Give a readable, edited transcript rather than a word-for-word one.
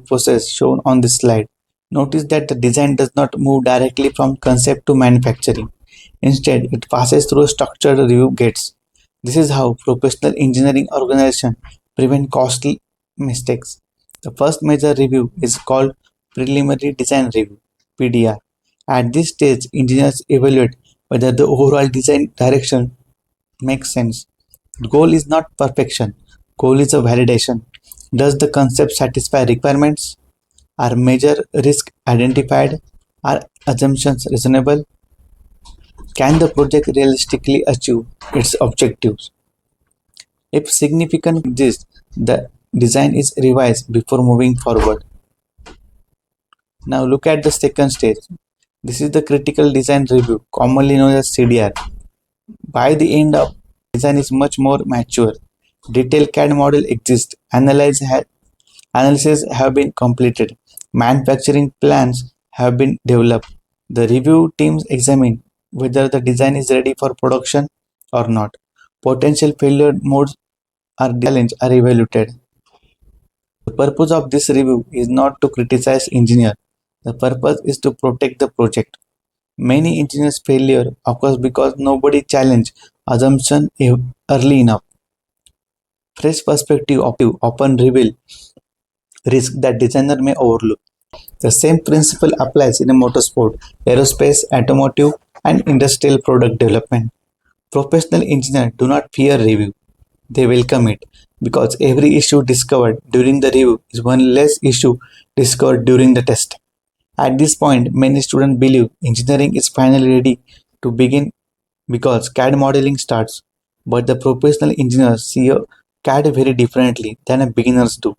process shown on this slide. Notice that the design does not move directly from concept to manufacturing. Instead, it passes through structured review gates. This is how professional engineering organizations prevent costly mistakes. The first major review is called Preliminary Design Review (PDR). At this stage, engineers evaluate whether the overall design direction makes sense. The goal is not perfection, goal is a validation. Does the concept satisfy requirements? Are major risks identified? Are assumptions reasonable? Can the project realistically achieve its objectives? If significant exists, the design is revised before moving forward. Now look at the second stage. This is the critical design review, commonly known as CDR. By the end of design is much more mature. Detailed CAD model exists. Analysis have been completed. Manufacturing plans have been developed. The review teams examine whether the design is ready for production or not. Potential failure modes or challenge are evaluated. The purpose of this review is not to criticize engineer. The purpose is to protect the project. Many engineers' failure occurs because nobody challenged assumption early enough. Fresh perspective often reveal risk that designer may overlook. The same principle applies in a motorsport, aerospace, automotive, and industrial product development. Professional engineers do not fear review. They welcome it because every issue discovered during the review is one less issue discovered during the test. At this point, many students believe engineering is finally ready to begin because CAD modeling starts, but the professional engineers see a CAD very differently than a beginners do.